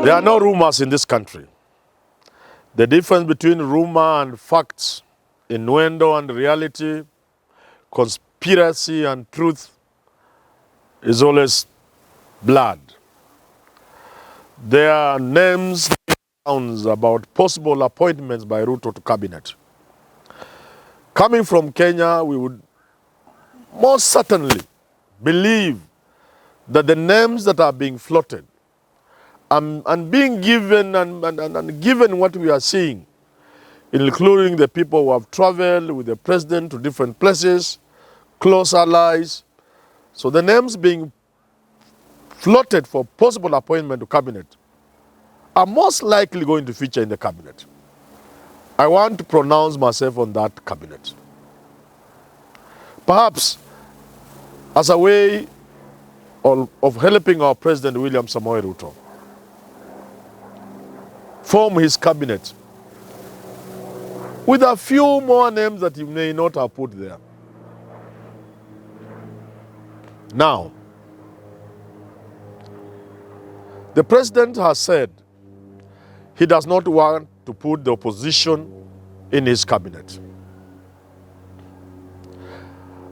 There are no rumors in this country. The difference between rumor and facts, innuendo and reality, conspiracy and truth is always blood. There are names sounds about possible appointments by Ruto to cabinet. Coming from Kenya, we would most certainly believe that the names that are being floated and being given and given what we are seeing, including the people who have traveled with the president to different places, close allies. So the names being floated for possible appointment to cabinet are most likely going to feature in the cabinet. I want to pronounce myself on that cabinet. Perhaps as a way of helping our President William Samoei Ruto form his cabinet with a few more names that he may not have put there. Now, the president has said he does not want to put the opposition in his cabinet.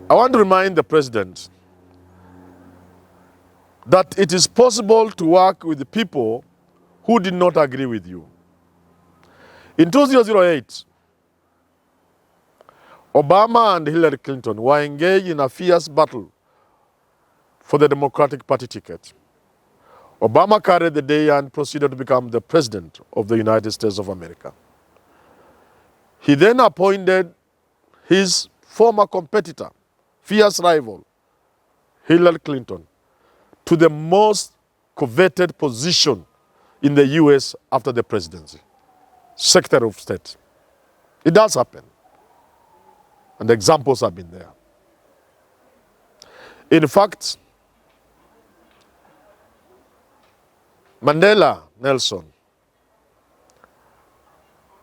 I want to remind the president that it is possible to work with the people who did not agree with you. In 2008, Obama and Hillary Clinton were engaged in a fierce battle for the Democratic Party ticket. Obama carried the day and proceeded to become the president of the United States of America. He then appointed his former competitor, fierce rival, Hillary Clinton, to the most coveted position in the US after the presidency, Secretary of State. It does happen. And the examples have been there. In fact, Mandela Nelson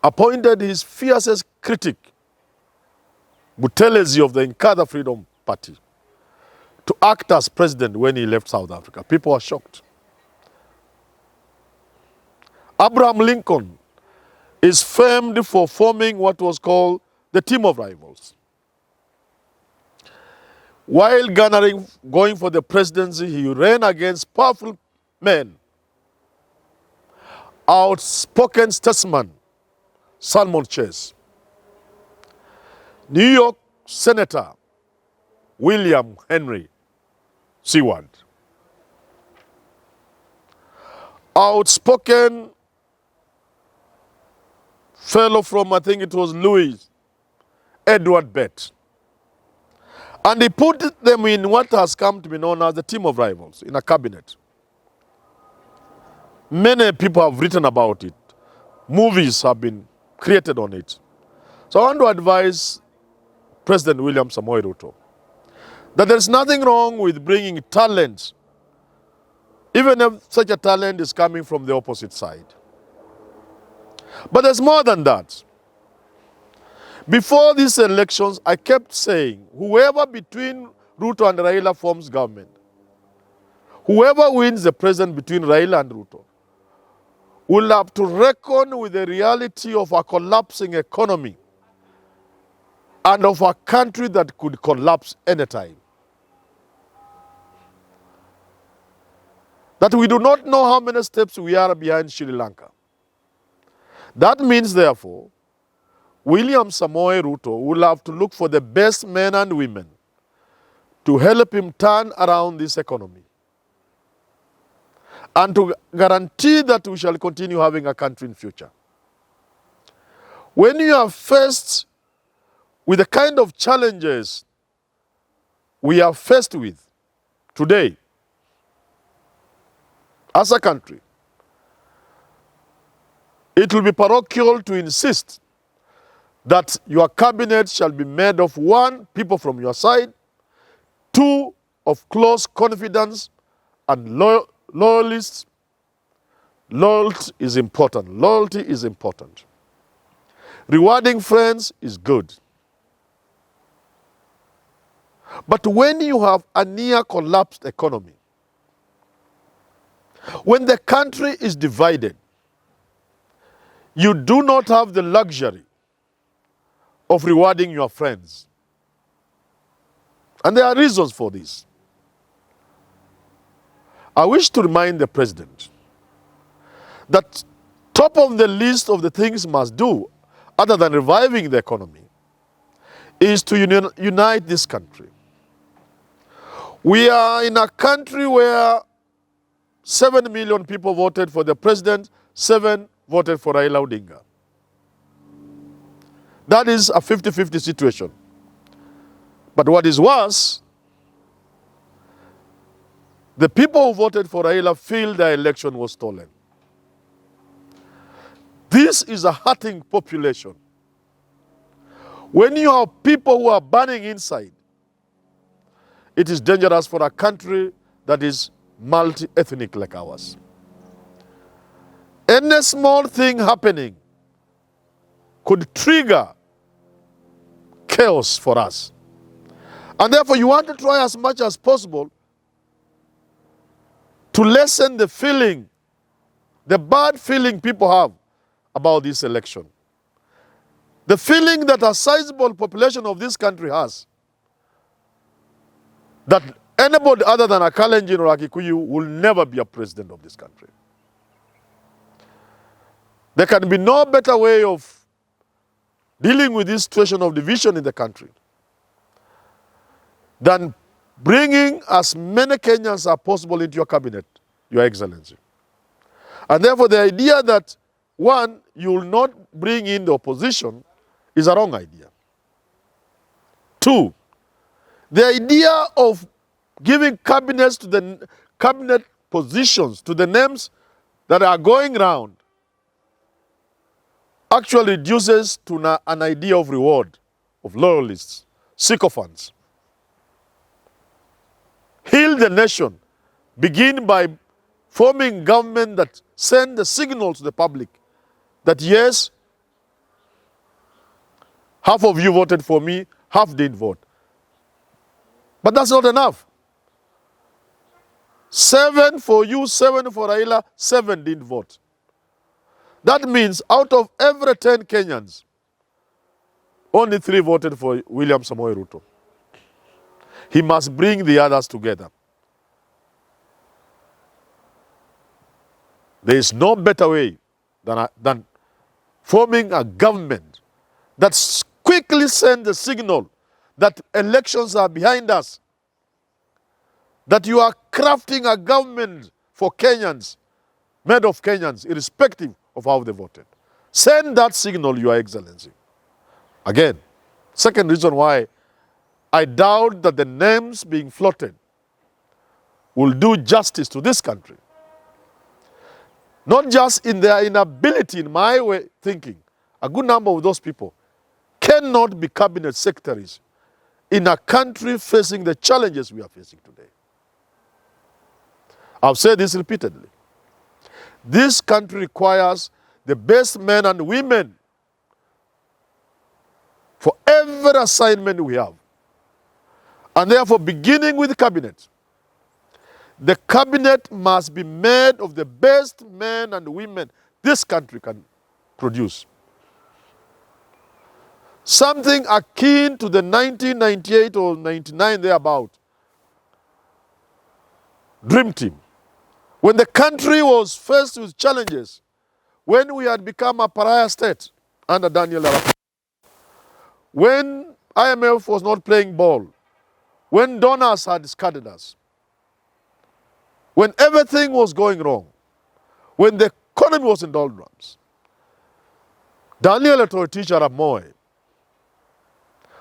appointed his fiercest critic, Buthelezi of the Inkatha Freedom Party, to act as president when he left South Africa. People were shocked. Abraham Lincoln is famed for forming what was called the team of rivals. While going for the presidency, he ran against powerful men, outspoken statesman Salmon Chase, New York Senator William Henry Seward, outspoken fellow from, I think it was Louis, Edward Bett. And he put them in what has come to be known as the team of rivals in a cabinet. Many people have written about it. Movies have been created on it. So I want to advise President William Samoei Ruto that there is nothing wrong with bringing talent, even if such a talent is coming from the opposite side. But there's more than that. Before these elections, I kept saying, whoever between Ruto and Raila forms government, whoever wins the president between Raila and Ruto, will have to reckon with the reality of a collapsing economy and of a country that could collapse anytime. That we do not know how many steps we are behind Sri Lanka. That means, therefore, William Samoei Ruto will have to look for the best men and women to help him turn around this economy and to guarantee that we shall continue having a country in future. When you are faced with the kind of challenges we are faced with today as a country, it will be parochial to insist that your cabinet shall be made of 1, people from your side, 2, of close confidence and loyalists. Loyalty is important. Loyalty is important. Rewarding friends is good. But when you have a near collapsed economy, When the country is divided, you do not have the luxury of rewarding your friends. And there are reasons for this. I wish to remind the president that top of the list of the things he must do, other than reviving the economy, is to unite this country. We are in a country where 7 million people voted for the president, 7 voted for Raila Odinga. That is a 50-50 situation. But what is worse, the people who voted for Raila feel their election was stolen. This is a hurting population. When you have people who are burning inside, it is dangerous for a country that is multi-ethnic like ours. Any small thing happening could trigger chaos for us. And therefore, you want to try as much as possible to lessen the feeling, the bad feeling people have about this election. The feeling that a sizable population of this country has, that anybody other than a Kalenjin or a Kikuyu will never be a president of this country. There can be no better way of dealing with this situation of division in the country than bringing as many Kenyans as possible into your cabinet, Your Excellency. And therefore the idea that, one, you will not bring in the opposition is a wrong idea. Two, the idea of giving cabinets to the cabinet positions to the names that are going round actually reduces to an idea of reward, of loyalists, sycophants. Heal the nation. Begin by forming government that send the signal to the public that yes, half of you voted for me, half didn't vote. But that's not enough. 7 for you, 7 for Raila, 7 didn't vote. That means out of every 10 Kenyans, only 3 voted for William Samoei Ruto. He must bring the others together. There is no better way than forming a government that quickly sends the signal that elections are behind us, that you are crafting a government for Kenyans, made of Kenyans, irrespective of how they voted. Send that signal, Your Excellency. Again, second reason why I doubt that the names being floated will do justice to this country. Not just in their inability, in my way thinking, a good number of those people cannot be cabinet secretaries in a country facing the challenges we are facing today. I've said this repeatedly. This country requires the best men and women for every assignment we have. And therefore, beginning with the cabinet must be made of the best men and women this country can produce. Something akin to the 1998 or 99 thereabout Dream Team. When the country was faced with challenges, when we had become a pariah state under Daniel Arap, when IMF was not playing ball, when donors had discarded us, when everything was going wrong, when the economy was in doldrums, Daniel Arap Moi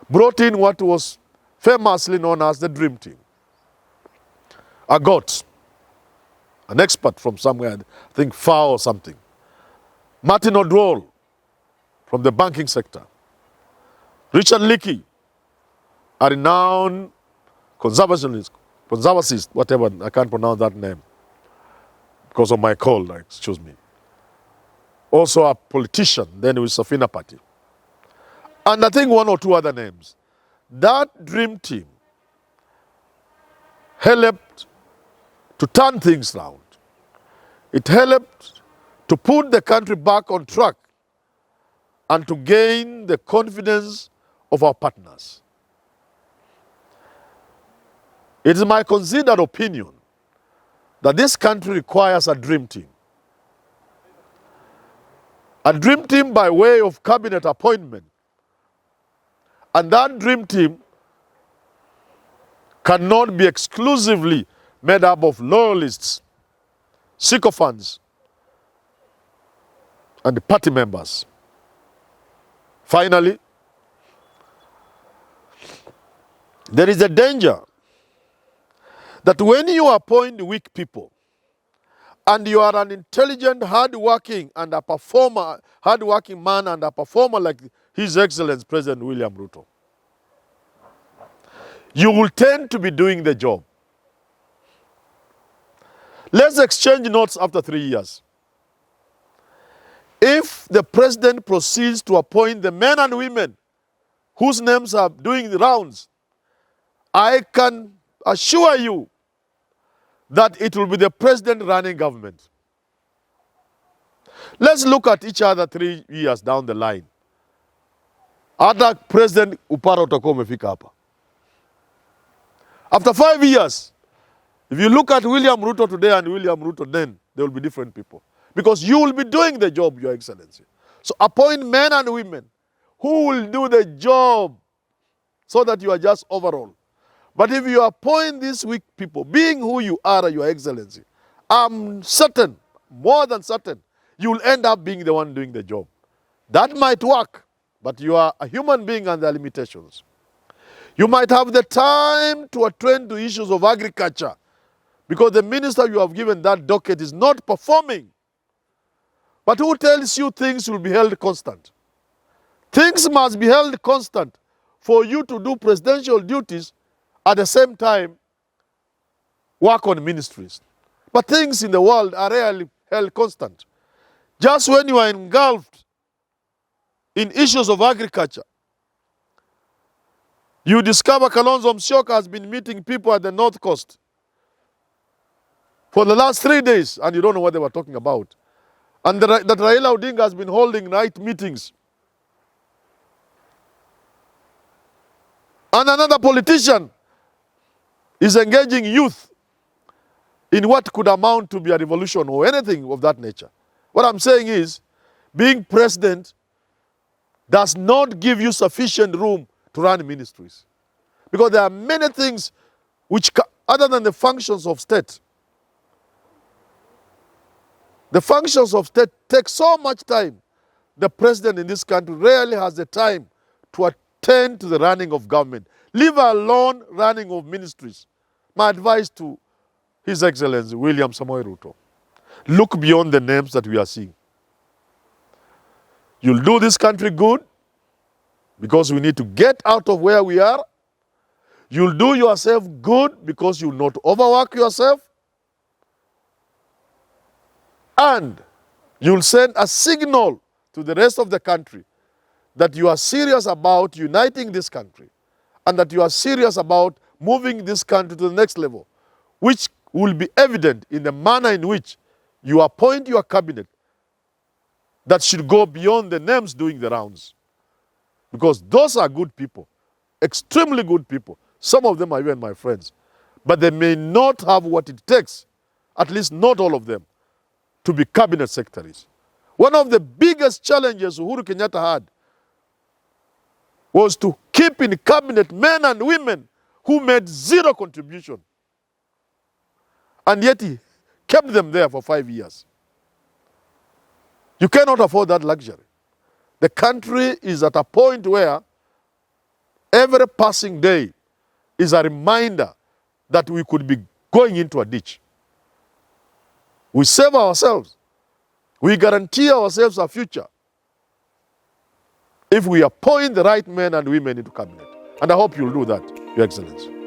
brought in what was famously known as the Dream Team. A GOAT, an expert from somewhere, I think FAO or something. Martin Odwall from the banking sector. Richard Leakey, a renowned conservativist, whatever, I can't pronounce that name because of my cold, excuse me. Also a politician, then with Safina Party. And I think 1 or 2 other names. That Dream Team helped to turn things around. It helped to put the country back on track and to gain the confidence of our partners. It is my considered opinion that this country requires a dream team. A dream team by way of cabinet appointment. And that dream team cannot be exclusively made up of loyalists, sycophants, and party members. Finally, there is a danger that when you appoint weak people and you are an intelligent, hard-working and a performer, hard-working man and a performer like His Excellency President William Ruto, you will tend to be doing the job. Let's exchange notes after 3 years. If the president proceeds to appoint the men and women whose names are doing the rounds, I can assure you that it will be the president running government. Let's look at each other 3 years down the line. Hata President Upara utakuwa umefika hapa. After 5 years, if you look at William Ruto today and William Ruto then, they will be different people. Because you will be doing the job, Your Excellency. So appoint men and women who will do the job so that you are just overall. But if you appoint these weak people, being who you are, Your Excellency, I'm certain, more than certain, you will end up being the one doing the job. That might work, but you are a human being and there are limitations. You might have the time to attend to issues of agriculture because the minister you have given that docket is not performing. But who tells you things will be held constant? Things must be held constant for you to do presidential duties at the same time work on ministries. But things in the world are rarely held constant. Just when you are engulfed in issues of agriculture, you discover Kalonzo Musyoka has been meeting people at the North Coast for the last 3 days and you don't know what they were talking about. And that Raila Odinga has been holding night meetings. And another politician is engaging youth in what could amount to be a revolution or anything of that nature. What I'm saying is, being president does not give you sufficient room to run ministries. Because there are many things which, other than the functions of state, the functions of state take so much time. The president in this country rarely has the time to attend to the running of government, leave alone running of ministries. My advice to His Excellency William Samoei Ruto, look beyond the names that we are seeing. You'll do this country good because we need to get out of where we are. You'll do yourself good because you'll not overwork yourself. And you'll send a signal to the rest of the country that you are serious about uniting this country and that you are serious about moving this country to the next level, which will be evident in the manner in which you appoint your cabinet that should go beyond the names doing the rounds. Because those are good people, extremely good people. Some of them are even my friends. But they may not have what it takes, at least not all of them, to be cabinet secretaries. One of the biggest challenges Uhuru Kenyatta had was to keep in cabinet men and women who made zero contribution. And yet he kept them there for 5 years. You cannot afford that luxury. The country is at a point where every passing day is a reminder that we could be going into a ditch. We save ourselves. We guarantee ourselves a future if we appoint the right men and women into cabinet. And I hope you'll do that, Your Excellency.